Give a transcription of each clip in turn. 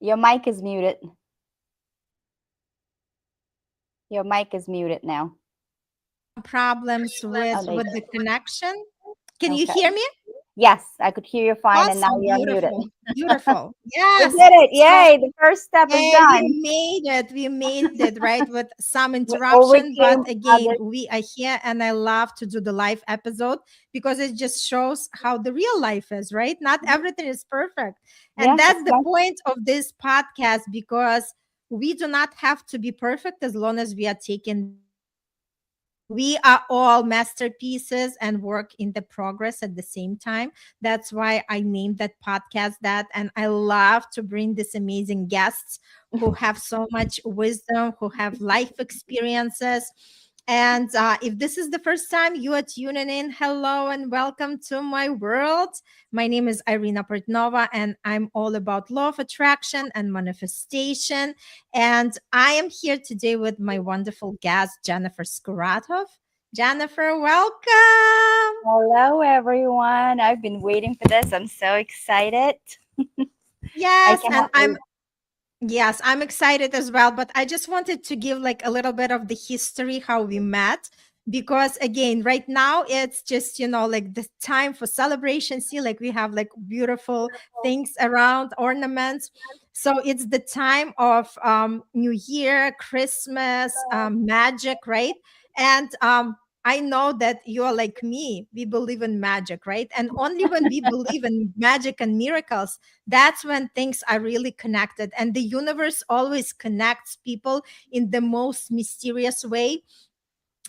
Your mic is muted. Your mic is muted now. Some problems Oh, there you with the connection. Can go. you Okay. hear me? Yes, I could hear you fine, and now Awesome, you're muted. beautiful, beautiful. We Yes. did it! So, Yay! The first step is yay, we done. made it. We made it, right? With some We interruption, but overcame again, other. we are here, and I love to do the live episode because it just shows how the real life is, right? Not everything is perfect. And Yes, that's the exactly. point of this podcast because we do not have to be perfect as long as we are taking the steps. We are all masterpieces and work in the progress at the same time. That's why I named that podcast that. And I love to bring these amazing guests who have so much wisdom, who have life experiences. And if this is the first time you are tuning in, hello and welcome to my world. My name is Irina Portnova, and I'm all about law of attraction and manifestation. And I am here today with my wonderful guest, Jennifer Skuratov. Jennifer, welcome. Hello, everyone. I've been waiting for this. I'm so excited. I Yes, and cannot wait. I'm excited as well, but I just wanted to give like a little bit of the history how we met because again, right now it's just, like the time for celebration. See, like we have like beautiful things around, ornaments. So it's the time of New Year, Christmas, magic, right? And I know that you're like me. We believe in magic, right? And only when we believe in magic and miracles, that's when things are really connected. And the universe always connects people in the most mysterious way.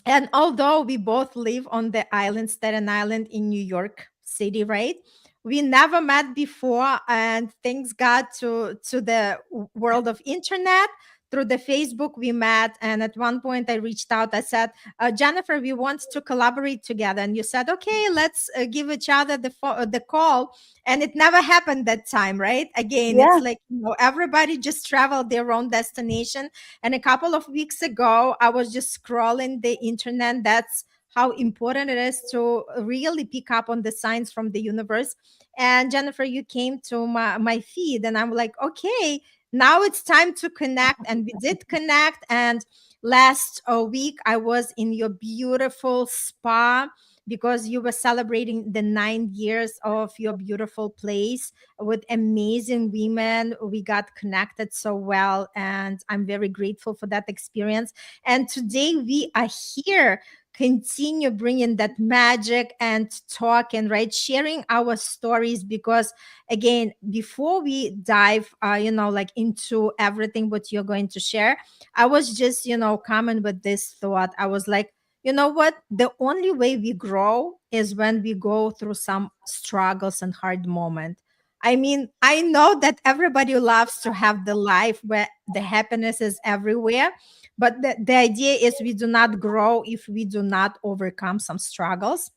And although we both live on the island, Staten Island in New York City, right? We never met before, and things got to the world of internet. Through the Facebook, we met, and at one point, I reached out. I said, "Jennifer, we want to collaborate together." And you said, "Okay, let's give each other the call." And it never happened that time, right? Again, it's Yeah, like everybody just traveled their own destination, and a couple of weeks ago, I was just scrolling the internet. That's how important it is to really pick up on the signs from the universe. And Jennifer, you came to my feed, and I'm like, okay, now it's time to connect. And we did connect. And last week, I was in your beautiful spa because you were celebrating the 9 years of your beautiful place with amazing women. We got connected so well, and I'm very grateful for that experience. And today we are here, continue bringing that magic and talking, right? Sharing our stories because, again, before we dive, like into everything what you're going to share, I was just, coming with this thought. I was like, you know what? The only way we grow is when we go through some struggles and hard moments. I mean, I know that everybody loves to have the life where the happiness is everywhere, but the idea is we do not grow if we do not overcome some struggles.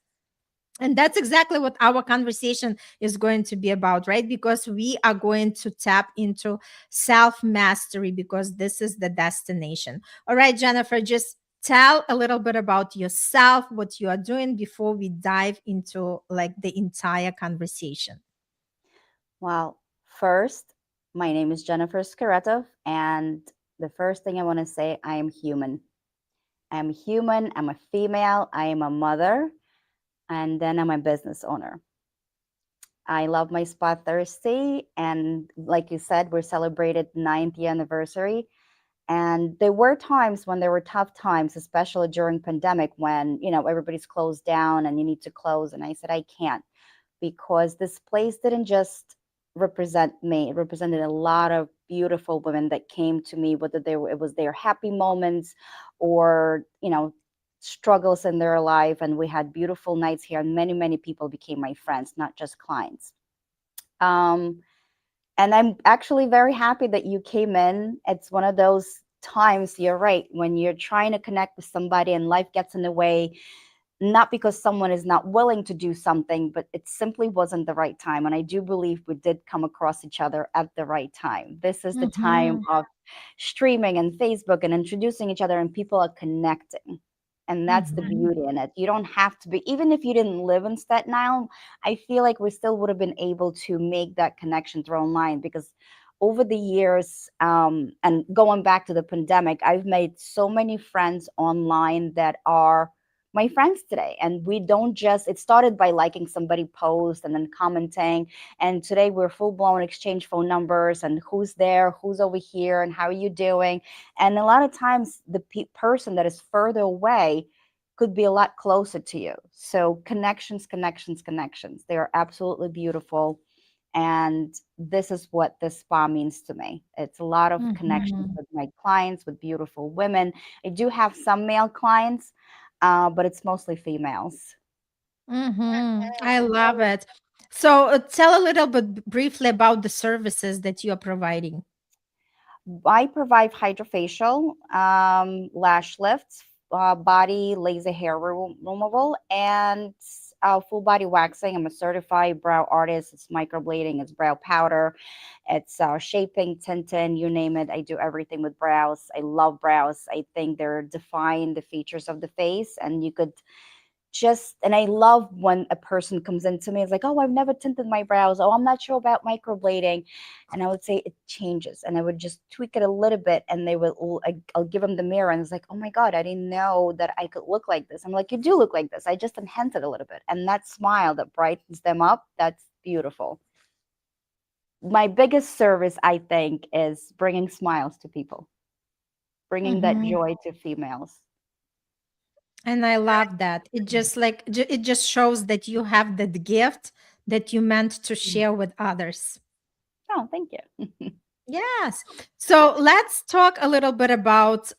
And that's exactly what our conversation is going to be about, right? Because we are going to tap into self mastery because this is the destination. All right, Jennifer, just tell a little bit about yourself, what you are doing before we dive into like the entire conversation. Well, first, my name is Jennifer Skaretov, and the first thing I want to say, I am human. I'm human. I'm a female. I am a mother, and then I'm a business owner. I love my spa Thursday, and like you said, we're celebrated ninth year anniversary. And there were times when there were tough times, especially during pandemic when, everybody's closed down and you need to close. And I said, I can't, because this place didn't just represent me. It represented a lot of beautiful women that came to me, whether it was their happy moments or, struggles in their life. And we had beautiful nights here, and many, many people became my friends, not just clients. Um, and I'm actually very happy that you came in. It's one of those times, you're right, when you're trying to connect with somebody and life gets in the way, not because someone is not willing to do something, but it simply wasn't the right time. And I do believe we did come across each other at the right time. This is the time Mm-hmm. of streaming and Facebook and introducing each other, and people are connecting. And that's the Mm-hmm. beauty in it. You don't have to be, even if you didn't live in Staten Island, I feel like we still would have been able to make that connection through online, because over the years, and going back to the pandemic, I've made so many friends online that are my friends today. And we don't just, it started by liking somebody post and then commenting. And today we're full blown exchange phone numbers and who's there, who's over here, and how are you doing. And a lot of times the person that is further away could be a lot closer to you. So connections, connections, connections. They are absolutely beautiful. And this is what this spa means to me. It's a lot of connections Mhm. with my clients, with beautiful women. I do have some male clients, but it's mostly females. I love it. So, tell a little bit briefly about the services that you are providing. I provide hydrofacial, lash lifts, body laser hair removal, and full body waxing. I'm a certified brow artist. It's microblading, it's brow powder, it's shaping, tinting, you name it. I do everything with brows. I love brows. I think they're define the features of the face, and you could just, and I love when a person comes into me, it's like, oh, I've never tinted my brows, oh, I'm not sure about microblading. And I would say it changes, and I would just tweak it a little bit, and they will, I'll give them the mirror, and it's like, oh my god, I didn't know that I could look like this. I'm like, you do look like this, I just enhanced it a little bit. And that smile that brightens them up, that's beautiful. My biggest service, I think, is bringing smiles to people, bringing that Mhm. joy to females. And I love that. It just like it just shows that you have that gift that you meant to share with others. Oh, thank you. Yes. So let's talk a little bit about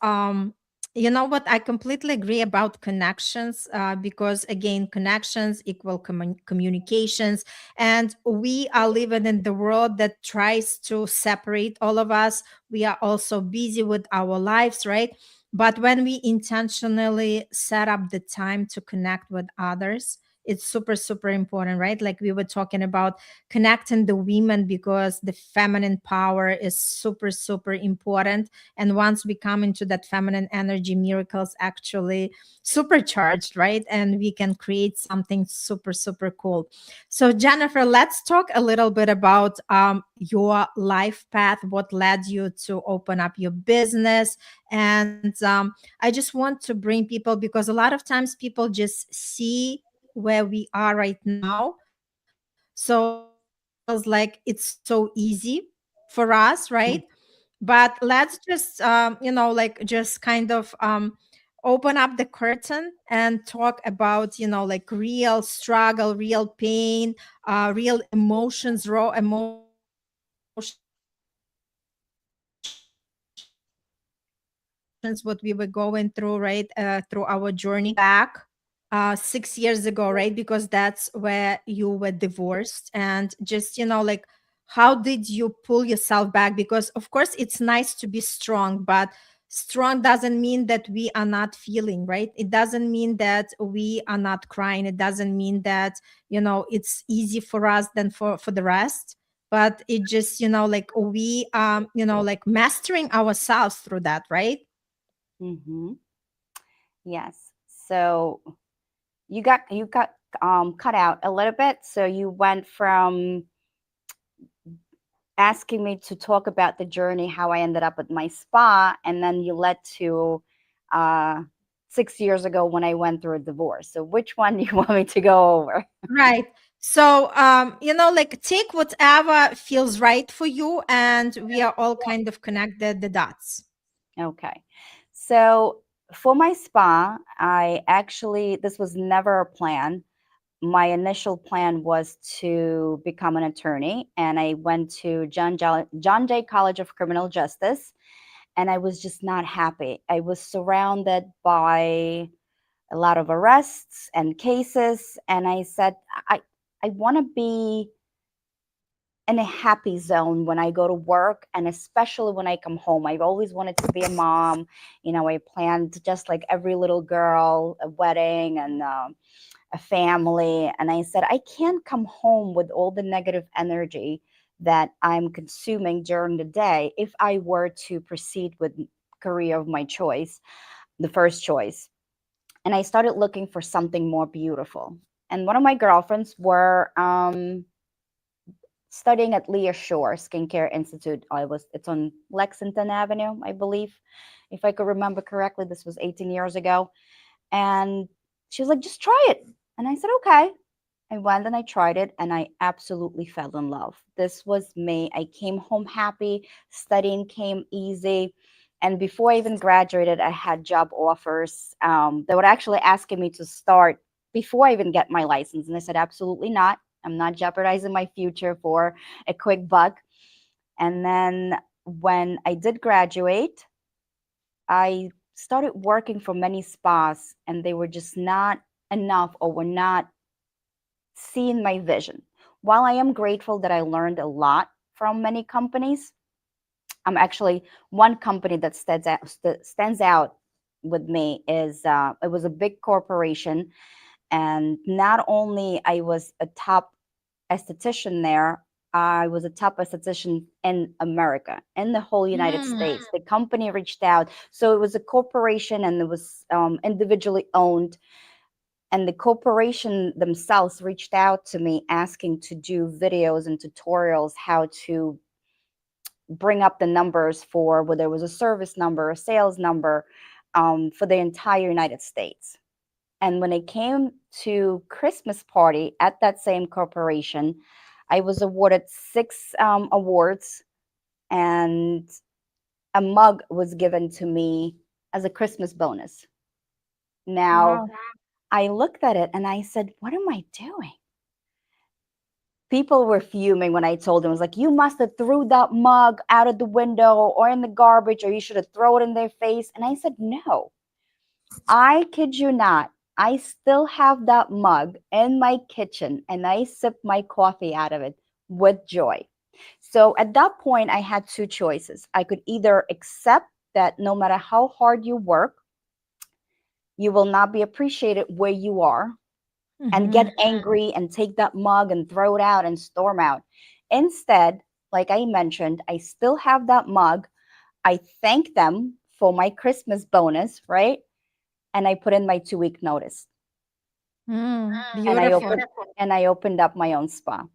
you know what, I completely agree about connections, because again, connections equal communications, and we are living in the world that tries to separate all of us. We are also busy with our lives, right? But when we intentionally set up the time to connect with others, it's super super important, right? Like we were talking about connecting the women, because the feminine power is super super important, and once we come into that feminine energy, miracles actually supercharged, right? And we can create something super super cool. So Jennifer, let's talk a little bit about your life path, what led you to open up your business. And I just want to bring people, because a lot of times people just see where we are right now, so it feels like it's so easy for us, right? But let's just just kind of open up the curtain and talk about, like real struggle, real pain, real emotions, raw emotions, what we were going through, right? Through our journey back 6 years ago, right? Because that's where you were divorced. And just, like, how did you pull yourself back? Because, of course, it's nice to be strong, but strong doesn't mean that we are not feeling, right? It doesn't mean that we are not crying. It doesn't mean that, it's easy for us than for the rest. But it just, like we, like mastering ourselves through that, right? Hmm. Yes. So you got cut out a little bit. So you went from asking me to talk about the journey, how I ended up at my spa, and then you led to uh 6 years ago when I went through a divorce. So which one do you want me to go over? Right. So, like take whatever feels right for you, and we are all kind of connected the dots. Okay. So for my spa, I actually, this was never a plan. My initial plan was to become an attorney, and I went to John Jay College of Criminal Justice, and I was just not happy. I was surrounded by a lot of arrests and cases, and I said, I want to be in a happy zone when I go to work, and especially when I come home. I've always wanted to be a mom. I planned, just like every little girl, a wedding and a family. And I said, I can't come home with all the negative energy that I'm consuming during the day if I were to proceed with career of my choice, the first choice. And I started looking for something more beautiful. And one of my girlfriends were studying at Leah Shore Skincare Institute. It's on Lexington Avenue, I believe. If I could remember correctly, this was 18 years ago. And she was like, just try it. And I said, okay. I went and I tried it and I absolutely fell in love. This was me. I came home happy. Studying came easy. And before I even graduated, I had job offers. They were actually asking me to start before I even get my license. And I said, absolutely not. I'm not jeopardizing my future for a quick buck. And then when I did graduate, I started working for many spas and they were just not enough or were not seeing my vision. While I am grateful that I learned a lot from many companies, I'm actually one company that stands out with me is it was a big corporation, and not only I was a top esthetician there, I was a top esthetician in America, in the whole United Mm. States. The company reached out, so it was a corporation and it was individually owned, and the corporation themselves reached out to me asking to do videos and tutorials how to bring up the numbers for whether it was a service number, a sales number, for the entire United States. And when it came to Christmas party at that same corporation, I was awarded six awards, and a mug was given to me as a Christmas bonus. Now, Wow. I looked at it and I said, what am I doing? People were fuming when I told them. I was like, you must have threw that mug out of the window or in the garbage, or you should have thrown it in their face. And I said, no, I kid you not. I still have that mug in my kitchen and I sip my coffee out of it with joy. So at that point, I had two choices. I could either accept that no matter how hard you work, you will not be appreciated where you are, and Mm-hmm. get angry and take that mug and throw it out and storm out. Instead, like I mentioned, I still have that mug. I thank them for my Christmas bonus, right? And I put in my 2 week notice. Mm. And I Beautiful. opened and I opened up my own spa.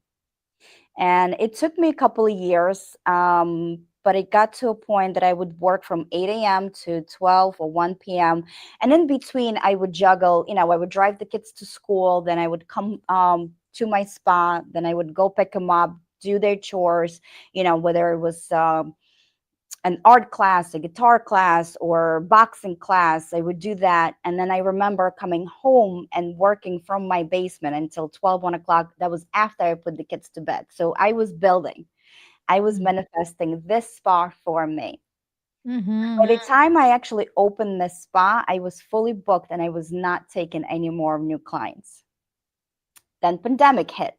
And it took me a couple of years, but it got to a point that I would work from 8 a.m. to 12 or 1 p.m. And in between, I would juggle, I would drive the kids to school, then I would come to my spa, then I would go pick them up, do their chores, whether it was an art class, a guitar class, or boxing class. I would do that. And then I remember coming home and working from my basement until 12, 1 o'clock. That was after I put the kids to bed. So I was building, I was manifesting this spa for me. Mm-hmm. By the time I actually opened this spa, I was fully booked and I was not taking any more new clients. Then pandemic hit.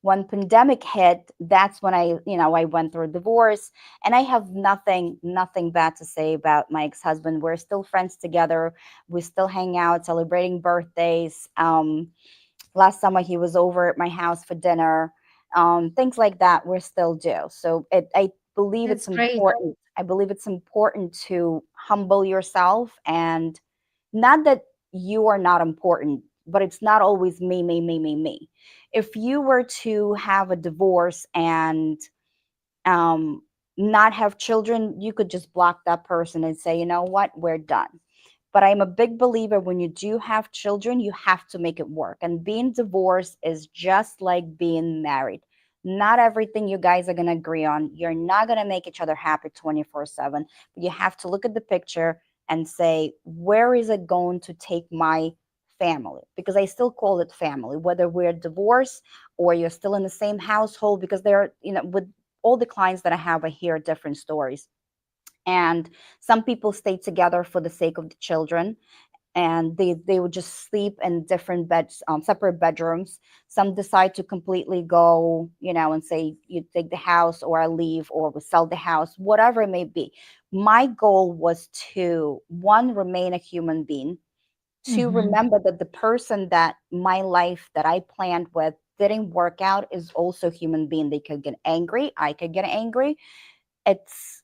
When pandemic hit, that's when I went through a divorce, and I have nothing bad to say about my ex-husband. We're still friends together. We still hang out, celebrating birthdays. Last summer he was over at my house for dinner. Things like that we still do. So I believe That's it's great. important. I believe it's important to humble yourself, and not that you are not important, but it's not always me, me, me, me, me. If you were to have a divorce and um, not have children, you could just block that person and say, you know what, we're done. But I'm a big believer, when you do have children, you have to make it work. And being divorced is just like being married. Not everything you guys are going to agree on. You're not going to make each other happy 24/7. But you have to look at the picture and say, where is it going to take my family? Because I still call it family, whether we're divorced or you're still in the same household, because they're, with all the clients that I have, I hear different stories. And some people stay together for the sake of the children, and they would just sleep in different beds, separate bedrooms. Some decide to completely go, and say, you take the house, or I leave, or we sell the house, whatever it may be. My goal was to, one, remain a human being, to Mm-hmm. remember that the person that my life that I planned with didn't work out is also a human being. They could get angry, I could get angry. It's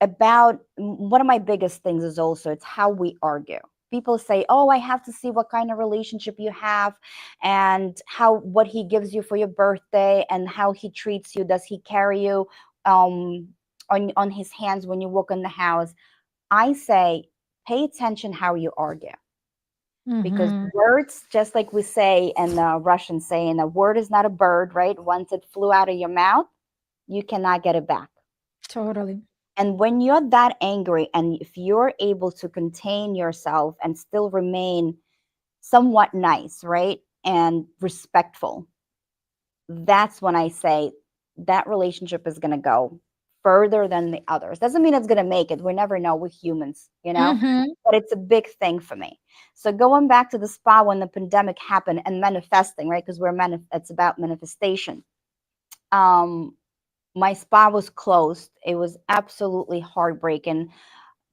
about, one of my biggest things is also, it's how we argue. people say, oh, I have to see what kind of relationship you have, and how, what he gives you for your birthday, and how he treats you. Does he carry you um on his hands when you walk in the house? I say, pay attention how you argue, because Mm-hmm. words, just like we say, and the Russians saying, a word is not a bird, right? Once it flew out of your mouth, you cannot get it back. Totally. And when you're that angry, and if you're able to contain yourself and still remain somewhat nice, right, and respectful, that's when I say that relationship is going to go further than the others. Doesn't mean it's going to make it. We never know. We're humans, Mm-hmm. but it's a big thing for me. So going back to the spa when the pandemic happened and manifesting, right? Because it's about manifestation. Um, my spa was closed. It was absolutely heartbreaking.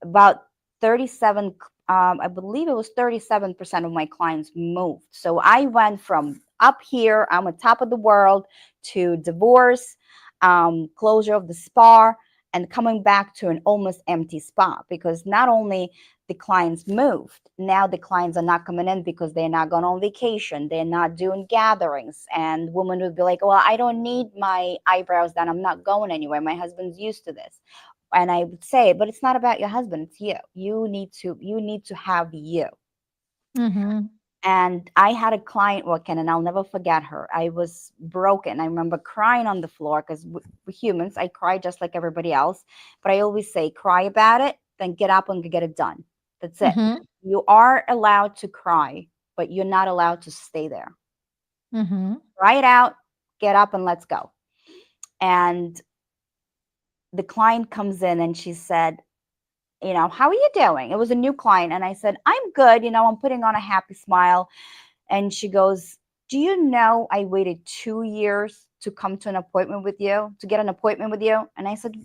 About 37, I believe it was 37% of my clients moved. So I went from up here, I'm on top of the world, to divorce, closure of the spa, and coming back to an almost empty spa, because not only the clients moved, now the clients are not coming in because they're not going on vacation, they're not doing gatherings, and women would be like, well, I don't need my eyebrows done, I'm not going anywhere, my husband's used to this. And I would say, but it's not about your husband, it's you. You need to have you. Mm-hmm. And I had a client walk in, and I'll never forget her. I was broken. I remember crying on the floor, because we're humans, I cry just like everybody else. But I always say, cry about it, then get up and get it done. That's it. Mm-hmm. You are allowed to cry, but you're not allowed to stay there. Mm-hmm. Cry it out, get up, and let's go. And the client comes in and she said, how are you doing? It was a new client. And I said, I'm good. I'm putting on a happy smile. And she goes, do you know I waited 2 years to come to an appointment with you, to get an appointment with you? And I said,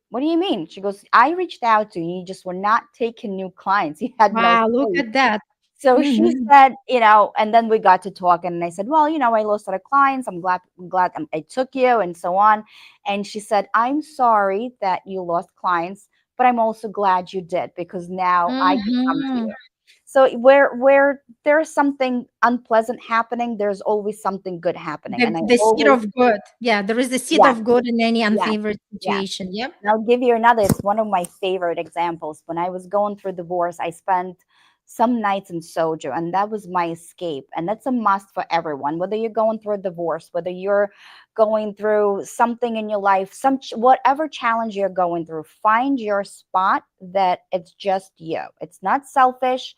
what do you mean? She goes, I reached out to you. You just were not taking new clients. You had no Wow, look space. at that. So she Mm-hmm. said, and then we got to talking, and I said, well, I lost a lot of clients. I'm glad I took you, and so on. And she said, I'm sorry that you lost clients, but I'm also glad you did, because now I can come to Mm-hmm. you. So where there's something unpleasant happening, there's always something good happening. And I The seed always, of good. Yeah, there is the seed yes, of good in any yes, unfavored yes. situation. Yep. And I'll give you another. It's one of my favorite examples. When I was going through divorce, I spent some nights in soju, and that was my escape. And that's a must for everyone, whether you're going through a divorce, whether you're going through something in your life, whatever challenge you're going through, find your spot that it's just you. It's not selfish.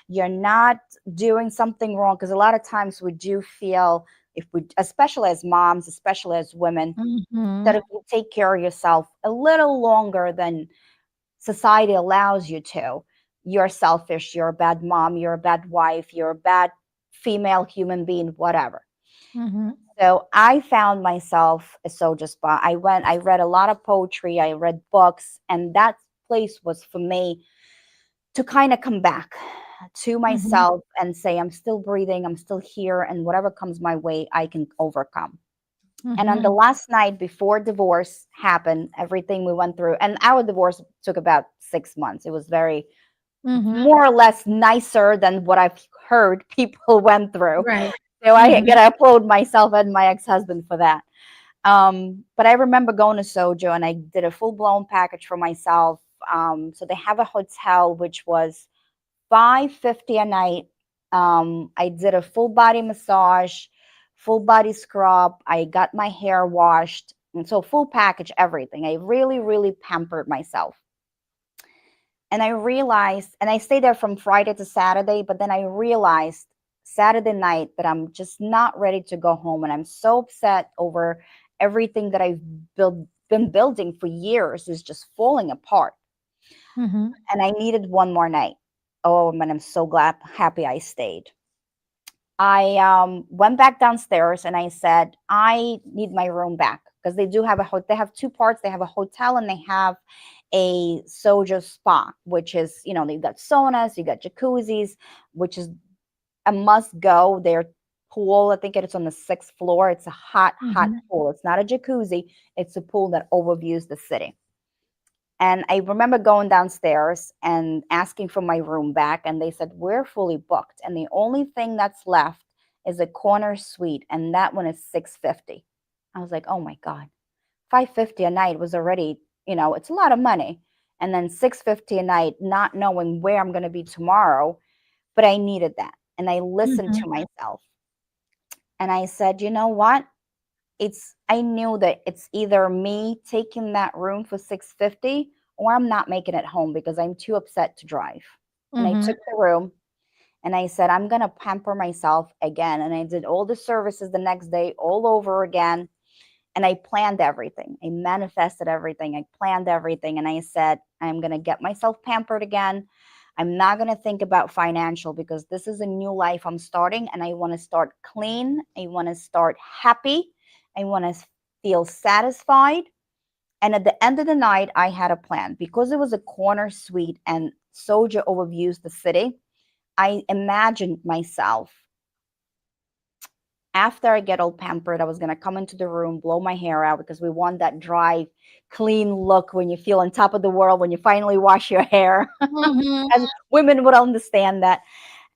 You're not doing something wrong, because a lot of times we do feel, if we, especially as moms, especially as women, Mm-hmm. that if you take care of yourself a little longer than society allows you to, you're selfish, you're a bad mom, you're a bad wife, you're a bad female human being, whatever. Mm-hmm. So I found myself a soja spa. I read a lot of poetry, I read books, and that place was for me to kind of come back to Mm-hmm. myself and say, I'm still breathing, I'm still here, and whatever comes my way, I can overcome. And on the Mm-hmm. last night before divorce happened, everything we went through, and our divorce took about 6 months. It was very, Mm-hmm. more or less nicer than what I've heard people went through. Right. So I Mm-hmm. gotta applaud myself and my ex-husband for that. But I remember going to Sojo, and I did a full-blown package for myself. So they have a hotel which was 550 a night. I did a full body massage, full body scrub. I got my hair washed, and so full package, everything. I really, really pampered myself. And I realized, and I stayed there from Friday to Saturday, but then I realized Saturday night that I'm just not ready to go home, and I'm so upset over everything that I've been building for years is just falling apart, Mm-hmm. and I needed one more night. Oh, and I'm so glad, happy I stayed. I went back downstairs and I said, I need my room back, because they do have they have two parts. They have a hotel and they have a soja spa, which is, they've got saunas, you got jacuzzis, which is a must go. Their pool, I think it's on the sixth floor. It's a hot, hot Mm-hmm. pool. It's not a jacuzzi, it's a pool that overviews the city. And I remember going downstairs and asking for my room back, and they said, "We're fully booked. And the only thing that's left is a corner suite, and that one is 650." I was like, oh my God, 550 a night was already, it's a lot of money. And then 650 a night, not knowing where I'm going to be tomorrow, but I needed that. And I listened Mhm. to myself and I said, you know what? I knew that it's either me taking that room for 650 or I'm not making it home because I'm too upset to drive. And I Mhm. took the room and I said, I'm going to pamper myself again. And I did all the services the next day all over again. And I planned everything. I manifested everything. I planned everything. And I said, I'm going to get myself pampered again. I'm not going to think about financial because this is a new life I'm starting and I want to start clean. I want to start happy. I want to feel satisfied. And at the end of the night, I had a plan because it was a corner suite and Soja overviews the city. I imagined myself after I get all pampered, I was gonna come into the room, blow my hair out because we want that dry, clean look when you feel on top of the world when you finally wash your hair. Mhm. And women would understand that.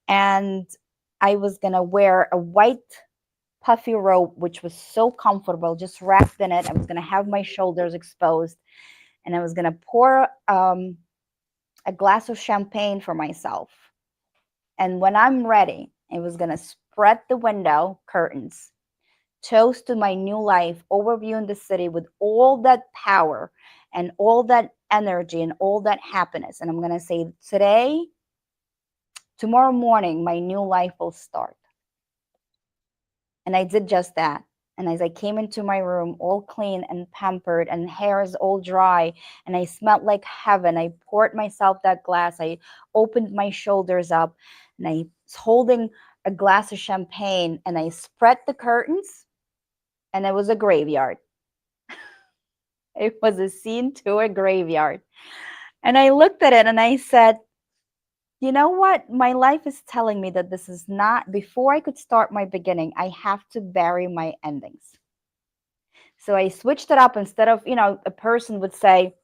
And I was gonna wear a white puffy robe, which was so comfortable, just wrapped in it. I was gonna have my shoulders exposed, and I was gonna pour a glass of champagne for myself. And when I'm ready, I was gonna spread the window curtains, toast to my new life, overviewing the city with all that power and all that energy and all that happiness. And I'm going to say, today, tomorrow morning, my new life will start. And I did just that. And as I came into my room, all clean and pampered, and hair is all dry, and I smelled like heaven, I poured myself that glass. I opened my shoulders up, and I was holding a glass of champagne, and I spread the curtains, and it was a graveyard. It was a scene to a graveyard. And I looked at it and I said, you know what? My life is telling me that this is not, before I could start my beginning, I have to bury my endings. So I switched it up. Instead of, a person would say,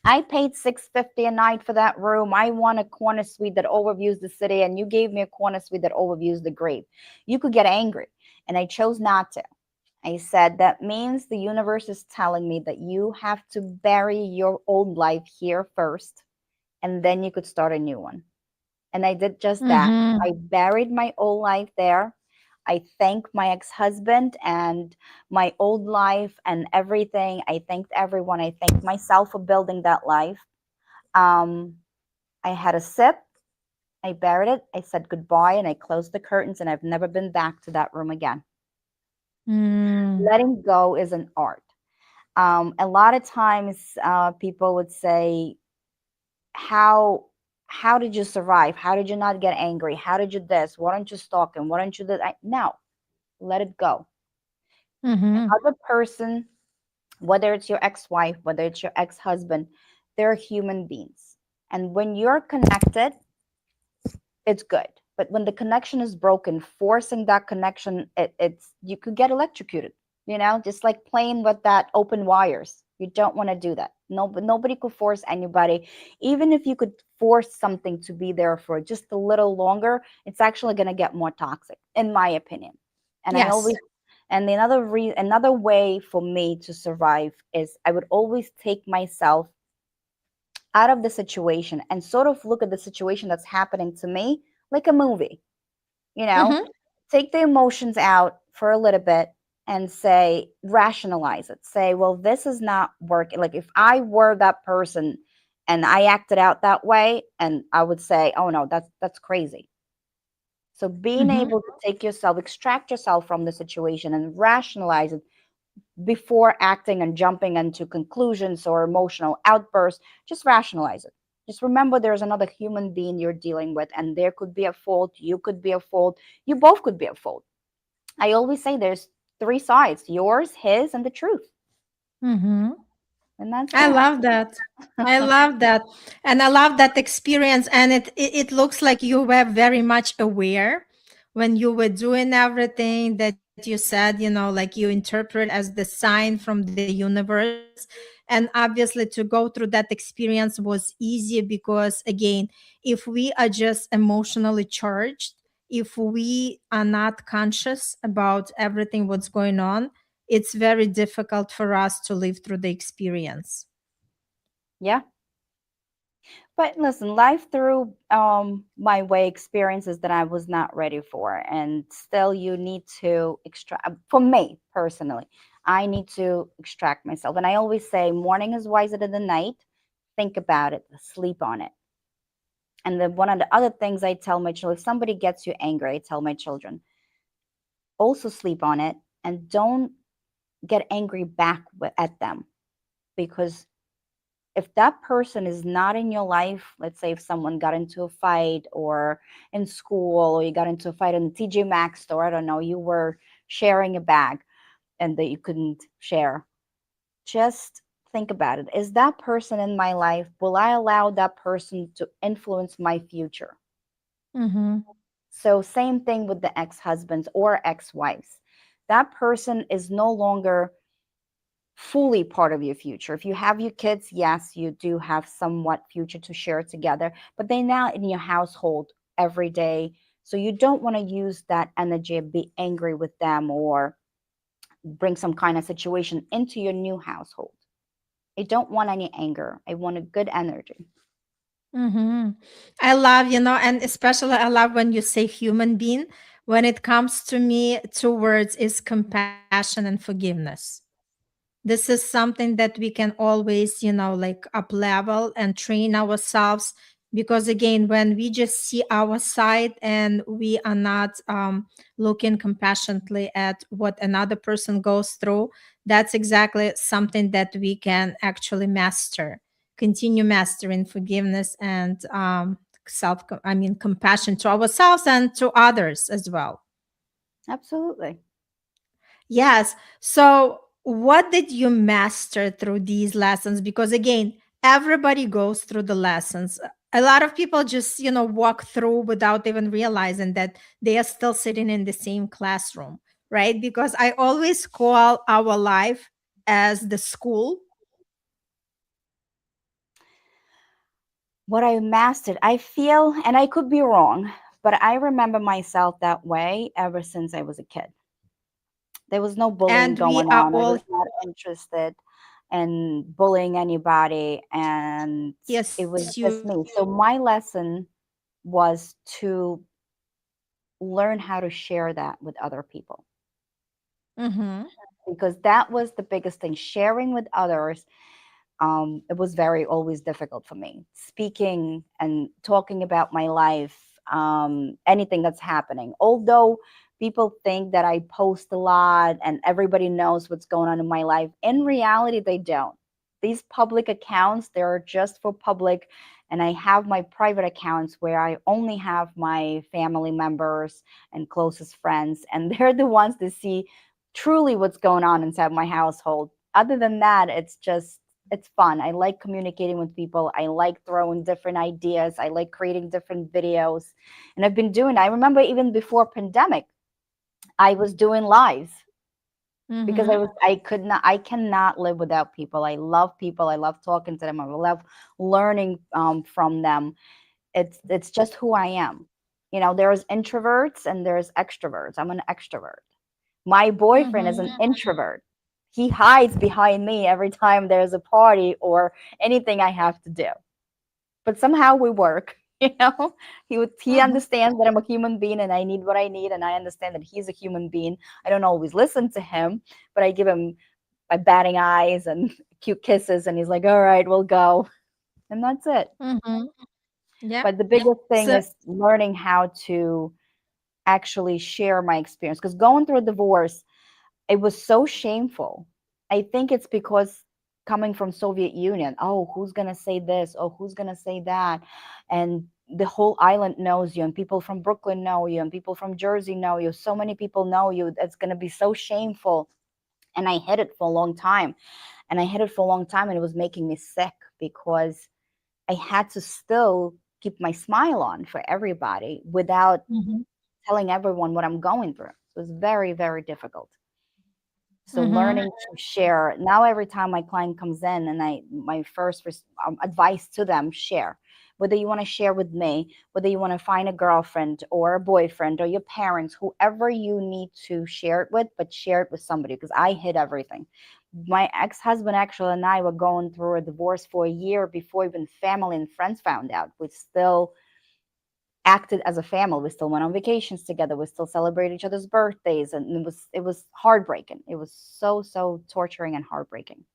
I paid 650 a night for that room. I want a corner suite that overviews the city, and you gave me a corner suite that overviews the grave. You could get angry. And I chose not to. I said, that means the universe is telling me that you have to bury your old life here first, and then you could start a new one. And I did just that. Mhm. I buried my old life there. I thank my ex husband and my old life and everything. I thanked everyone. I thanked myself for building that life. Um, I had a sip. I buried it. I said goodbye and I closed the curtains, and I've never been back to that room again. Mm. Letting go is an art. A lot of times, people would say, "How did you survive? How did you not get angry? How did you this? Why don't you stalk him? Why don't you do that?" No, let it go. Mhm. Another person, whether it's your ex-wife, whether it's your ex-husband, they're human beings, and when you're connected, it's good. But when the connection is broken, forcing that connection, it's you could get electrocuted. Just like playing with that open wires. You don't want to do that. No, but nobody could force anybody. Even if you could force something to be there for just a little longer, it's actually going to get more toxic, in my opinion. And I always, Yes. and another way for me to survive is I would always take myself out of the situation and sort of look at the situation that's happening to me like a movie, you know, Mhm. take the emotions out for a little bit and say, rationalize it. Say, well, this is not working. Like if I were that person and I acted out that way, and I would say, oh no, that's crazy. So being Mhm. able to take yourself, extract yourself from the situation and rationalize it before acting and jumping into conclusions or emotional outbursts, just rationalize it. Just remember there's another human being you're dealing with, and there could be a fault, you could be a fault, you both could be a fault. I always say there's three sides: yours, his, and the truth. Mhm. And that's I that. love that. I love that. And I love that experience. And it looks like you were very much aware when you were doing everything that you said, like you interpret as the sign from the universe. And obviously, to go through that experience was easier because, again, if we are just emotionally charged, if we are not conscious about everything what's going on, it's very difficult for us to live through the experience. Yeah. But listen, life threw my way experiences that I was not ready for. And still, you need to extract, for me personally, I need to extract myself. And I always say, morning is wiser than the night. Think about it, sleep on it. And then one of the other things I tell my children, if somebody gets you angry, I tell my children, also sleep on it and don't get angry back at them. Because if that person is not in your life, let's say if someone got into a fight or in school, or you got into a fight in the TJ Maxx store, I don't know, you were sharing a bag and that you couldn't share, just think about it. Is that person in my life? Will I allow that person to influence my future? Mm-hmm. So, same thing with the ex husbands or ex wives. That person is no longer fully part of your future. If you have your kids, yes, you do have somewhat future to share together, but they're not in your household every day. So you don't want to use that energy and be angry with them or bring some kind of situation into your new household. I don't want any anger. I want a good energy. Mm-hmm. I love, and especially I love when you say human being. When it comes to me, two words is compassion and forgiveness. This is something that we can always, like up level and train ourselves. Because again, when we just see our side and we are not looking compassionately at what another person goes through, that's exactly something that we can actually master, continue mastering forgiveness and compassion to ourselves and to others as well. Absolutely. Yes. So, what did you master through these lessons? Because again, everybody goes through the lessons. A lot of people just, walk through without even realizing that they are still sitting in the same classroom, right? Because I always call our life as the school. What I mastered, I feel, and I could be wrong, but I remember myself that way ever since I was a kid. There was no bullying And we going are on. I all, was not interested in bullying anybody, and yes, it was you, just me. So my lesson was to learn how to share that with other people, mm-hmm, because that was the biggest thing. Sharing with others, it was very always difficult for me. Speaking and talking about my life, anything that's happening. Although people think that I post a lot and everybody knows what's going on in my life, in reality, they don't. These public accounts, they're just for public. And I have my private accounts where I only have my family members and closest friends, and they're the ones that see truly what's going on inside my household. Other than that, it's fun. I like communicating with people. I like throwing different ideas. I like creating different videos. And I've been doing, I remember even before pandemic, I was doing lives because mm-hmm, I cannot live without people. I love people. I love talking to them. I love learning from them. It's just who I am. You know, there's introverts and there's extroverts. I'm an extrovert. My boyfriend is mm-hmm, an introvert. He hides behind me every time there's a party or anything I have to do. But somehow we work. You know, he mm-hmm, understands that I'm a human being and I need what I need, and I understand that he's a human being. I don't always listen to him, but I give him my batting eyes and cute kisses, and he's like, "All right, we'll go," and that's it. mm-hmm. Yeah. But the biggest thing So, is learning how to actually share my experience, because going through a divorce, it was so shameful. I think it's because coming from Soviet Union, oh, who's going to say this? Oh, who's going to say that? And the whole island knows you, and people from Brooklyn know you, and people from Jersey know you. So many people know you. It's going to be so shameful. And I hid it for a long time. And I hid it for a long time, and it was making me sick because I had to still keep my smile on for everybody without mhm. telling everyone what I'm going through. So it was very, very difficult. So Mm-hmm. learning to share. Now every time my client comes in, and my first advice to them, share. Whether you want to share with me, whether you want to find a girlfriend or a boyfriend or your parents, whoever you need to share it with, but share it with somebody, because I hid everything. My ex-husband actually and I were going through a divorce for a year before even family and friends found out. We still acted as a family. We still went on vacations together. We still celebrated each other's birthdays, and it was heartbreaking. It was so torturing and heartbreaking.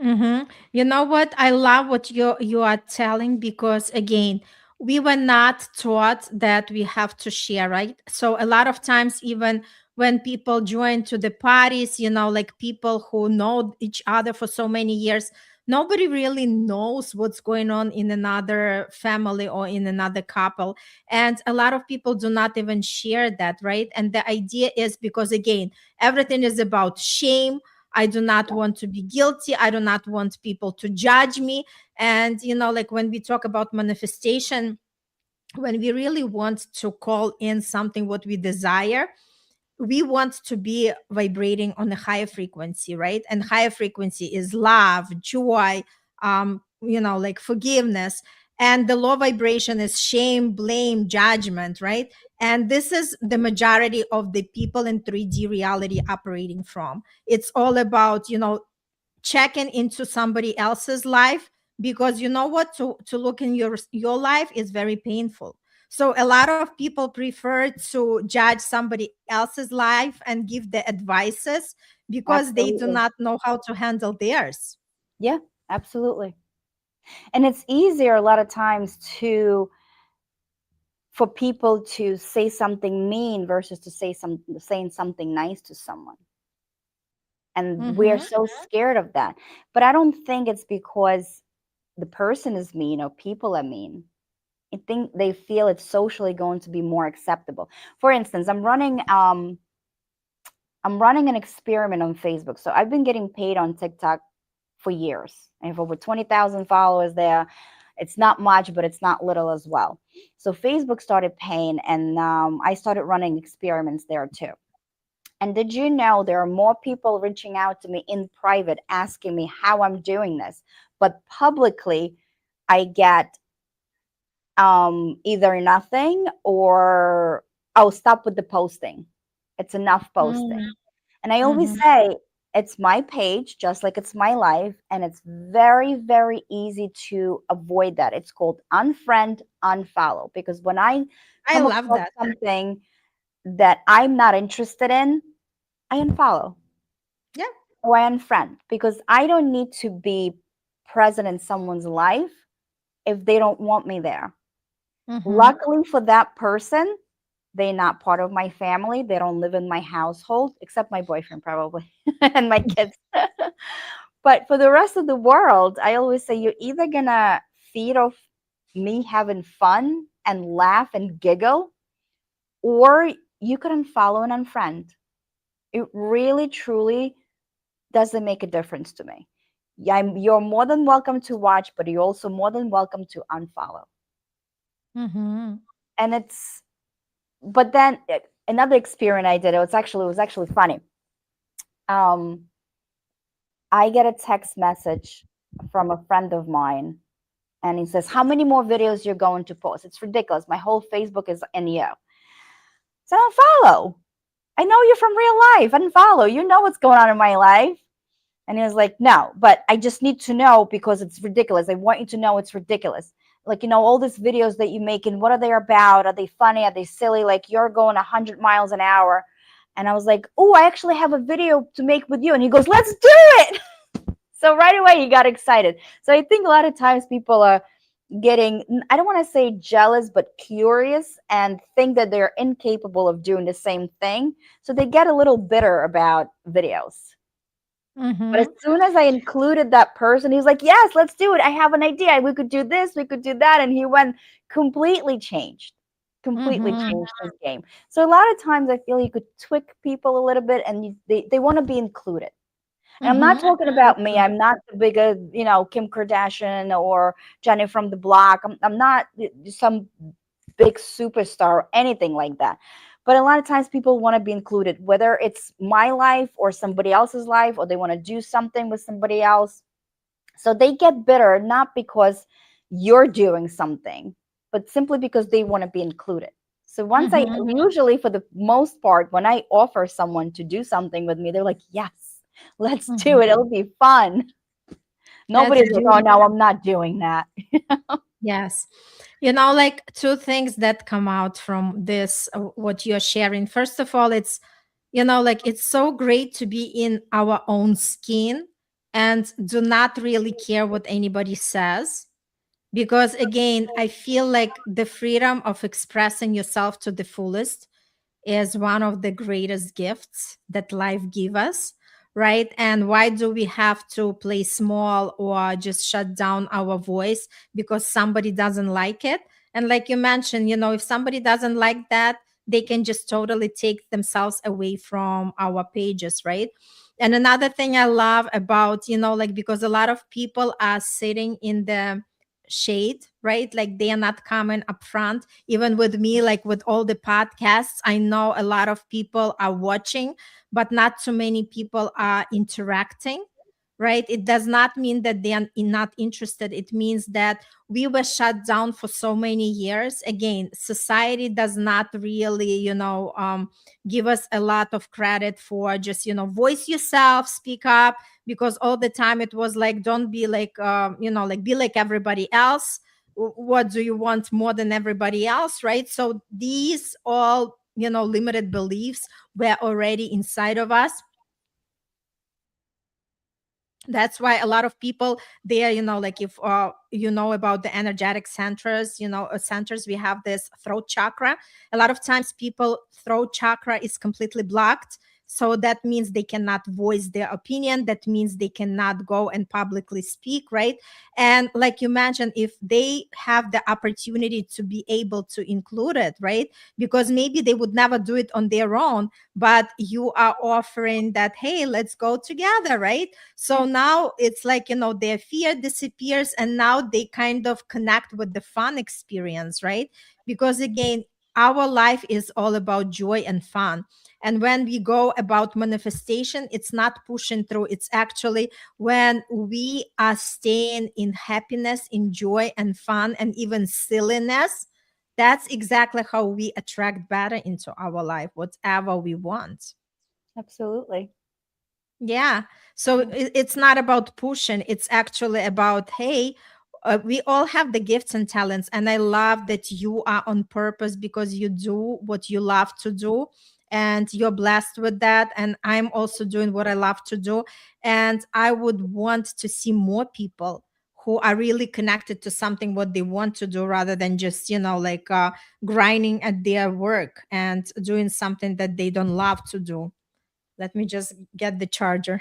Mm-hmm. You know what? I love what you are telling, because again, we were not taught that we have to share, right? So a lot of times, even when people join to the parties, like people who know each other for so many years, nobody really knows what's going on in another family or in another couple. And a lot of people do not even share that, right? And the idea is because, again, everything is about shame. I do not want to be guilty. I do not want people to judge me. And, like when we talk about manifestation, when we really want to call in something what we desire, we want to be vibrating on a higher frequency, right? And higher frequency is love, joy, like forgiveness. And the low vibration is shame, blame, judgment, right? And this is the majority of the people in 3D reality operating from. It's all about, checking into somebody else's life, because you know what, to look in your life is very painful. So a lot of people prefer to judge somebody else's life and give the advices, because they do Absolutely. not know how to handle theirs. Yeah, absolutely. And it's easier a lot of times to for people to say something mean versus to saying something nice to someone. And we're Mm-hmm. so scared of that. But I don't think it's because the person is mean or people are mean. I think they feel it's socially going to be more acceptable. For instance, I'm running an experiment on Facebook. So I've been getting paid on TikTok for years. I have over 20,000 followers there. It's not much, but it's not little as well. So Facebook started paying, and I started running experiments there too. And did you know there are more people reaching out to me in private asking me how I'm doing this? But publicly, I get either nothing or, oh, stop with the posting. It's enough posting. And I always Mm-hmm. say it's my page, just like it's my life. And it's very, very easy to avoid that. It's called unfriend, unfollow. Because when I I come love across that. something that I'm not interested in, I unfollow Yeah. or I unfriend, because I don't need to be present in someone's life if they don't want me there. Mm-hmm. Luckily for that person, they're not part of my family. They don't live in my household, except my boyfriend, probably, and my kids. But for the rest of the world, I always say you're either gonna feed off me having fun and laugh and giggle, or you could unfollow and unfriend. It really, truly doesn't make a difference to me. Yeah, you're more than welcome to watch, but you're also more than welcome to unfollow. Mm-hmm. And but then another experiment I did, it was actually funny. Um, I get a text message from a friend of mine, and he says, "How many more videos you're going to post? It's ridiculous. My whole Facebook is in you." So unfollow. I know you from real life. Unfollow. You know what's going on in my life. And he was like, "No, but I just need to know because it's ridiculous. I want you to know it's ridiculous. Like, all these videos that you make, and what are they about? Are they funny? Are they silly? Like, you're going 100 miles an hour." And I was like, "Oh, I actually have a video to make with you." And he goes, "Let's do it." So right away, he got excited. So I think a lot of times people are getting, I don't want to say jealous, but curious, and think that they're incapable of doing the same thing. So they get a little bitter about videos. But as Mm-hmm. soon as I included that person, he was like, "Yes, let's do it. I have an idea. We could do this, we could do that." And he went completely changed, completely Mm-hmm. changed his game. So a lot of times I feel you could tweak people a little bit, and they want to be included. And I'm not Mm-hmm. talking about me. I'm not the bigger, Kim Kardashian or Jenny from the block. I'm not some big superstar or anything like that. But a lot of times people want to be included, whether it's my life or somebody else's life, or they want to do something with somebody else. So they get bitter not because you're doing something, but simply because they want to be included. So once I Mm-hmm. usually, for the most part, when I offer someone to do something with me, they're like, yes, let's do Mm-hmm. it. It'll be fun. That's Nobody's like, oh, beautiful. no, I'm not doing that. Yes. Like two things that come out from this, what you're sharing. First of all, it's, like it's so great to be in our own skin and do not really care what anybody says. Because again, I feel like the freedom of expressing yourself to the fullest is one of the greatest gifts that life give us, right? And why do we have to play small or just shut down our voice because somebody doesn't like it? And like you mentioned, if somebody doesn't like that, they can just totally take themselves away from our pages, right? And another thing I love about, like, because a lot of people are sitting in the shade, right? Like they are not coming up front. Even with me, like with all the podcasts, I know a lot of people are watching, but not too many people are interacting, right? It does not mean that they are not interested. It means that we were shut down for so many years. Again, society does not really, give us a lot of credit for just, voice yourself, speak up, because all the time it was like, don't be like, like be like everybody else. What do you want more than everybody else, right? So these all, limited beliefs were already inside of us. That's why a lot of people there, like if you know about the energetic centers, centers, we have this throat chakra. A lot of times people throat chakra is completely blocked, so that means they cannot voice their opinion, that means they cannot go and publicly speak, right? And like you mentioned, if they have the opportunity to be able to include it, right, because maybe they would never do it on their own, but you are offering that, hey, let's go together, right? So now it's like, their fear disappears and now they kind of connect with the fun experience, right? Because again, our life is all about joy and fun. And when we go about manifestation, it's not pushing through, it's actually when we are staying in happiness, in joy and fun and even silliness. That's exactly how we attract better into our life, whatever we want. Absolutely. Yeah. So it's not about pushing, it's actually about, hey, we all have the gifts and talents. And I love that you are on purpose because you do what you love to do and you're blessed with that. And I'm also doing what I love to do. And I would want to see more people who are really connected to something what they want to do rather than just, like grinding at their work and doing something that they don't love to do. Let me just get the charger.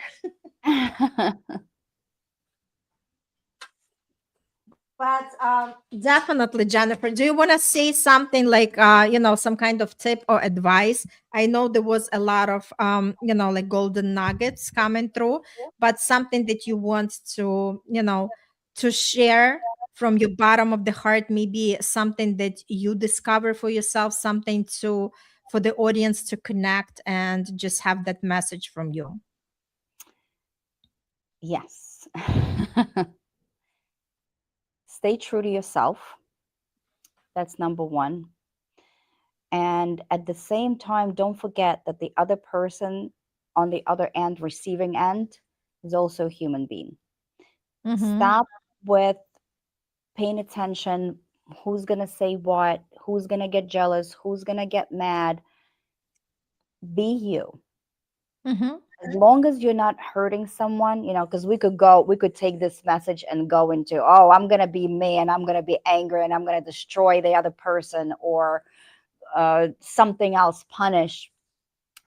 But definitely, Jennifer, do you want to say something like, some kind of tip or advice? I know there was a lot of, like golden nuggets coming through, but something that you want to, to share from your bottom of the heart, maybe something that you discover for yourself, something to, for the audience to connect and just have that message from you. Yes. Stay true to yourself. That's number one. And at the same time, don't forget that the other person on the other end, receiving end, is also a human being. Mm-hmm. Stop with paying attention who's going to say what, who's going to get jealous, who's going to get mad. Be you. Mm-hmm. As long as you're not hurting someone, because we could take this message and go into, oh, I'm going to be me and I'm going to be angry and I'm going to destroy the other person, or something else, punish.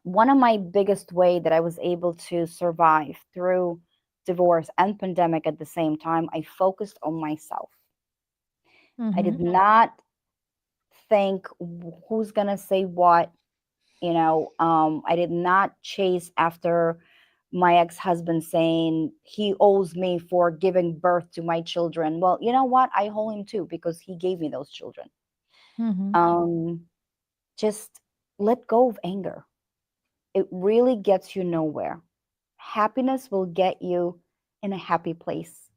One of my biggest way that I was able to survive through divorce and pandemic at the same time, I focused on myself. I Mm-hmm. did not think who's gonna say what. I did not chase after my ex-husband saying he owes me for giving birth to my children. Well, you know what? I owe him too because he gave me those children. Mm-hmm. Um, just let go of anger. It really gets you nowhere. Happiness will get you in a happy place.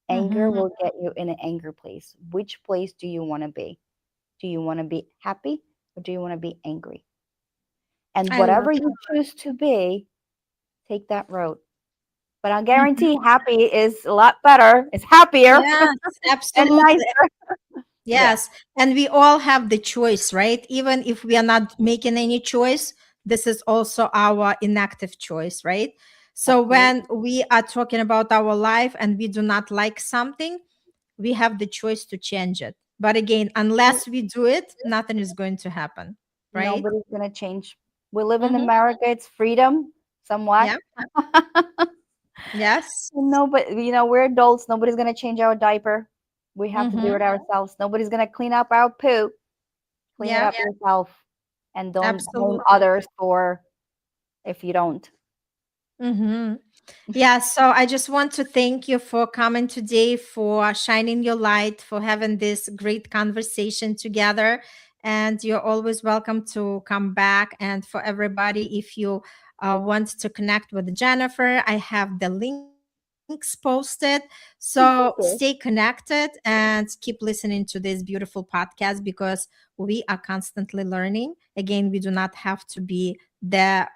Anger Mm-hmm. will get you in an anger place. Which place do you want to be? Do you want to be happy or do you want to be angry? And I love whatever it. you choose to be, take that road. But I Mhm. guarantee happy is a lot better. It's happier Yes, and absolutely. nicer. Yeah. Yes. And we all have the choice, right? Even if we are not making any choice, this is also our inactive choice, right? So when Absolutely. we are talking about our life and we do not like something, we have the choice to change it. But again, unless we do it, nothing is going to happen, right? Nobody's gonna change. We live in Mm-hmm. America. It's freedom, somewhat. Yeah. Yes. No, but we're adults. Nobody's gonna change our diaper. We have to do Mm-hmm. it ourselves. Nobody's gonna clean up our poop. Clean it Yeah. up yourself, and don't blame Absolutely. others for if you don't. Mm-hmm. Yeah, so I just want to thank you for coming today, for shining your light, for having this great conversation together. And you're always welcome to come back. And for everybody, if you want to connect with Jennifer, I have the links posted. So stay Thank you. connected and keep listening to this beautiful podcast because we are constantly learning. Again, we do not have to be the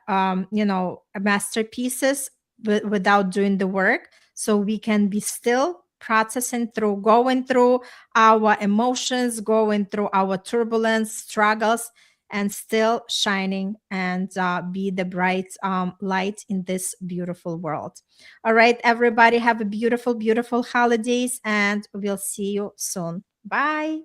masterpieces without doing the work, so we can be still processing through, going through our emotions, going through our turbulence struggles, and still shining and be the bright light in this beautiful world. All right, everybody, have a beautiful holidays, and we'll see you soon. Bye.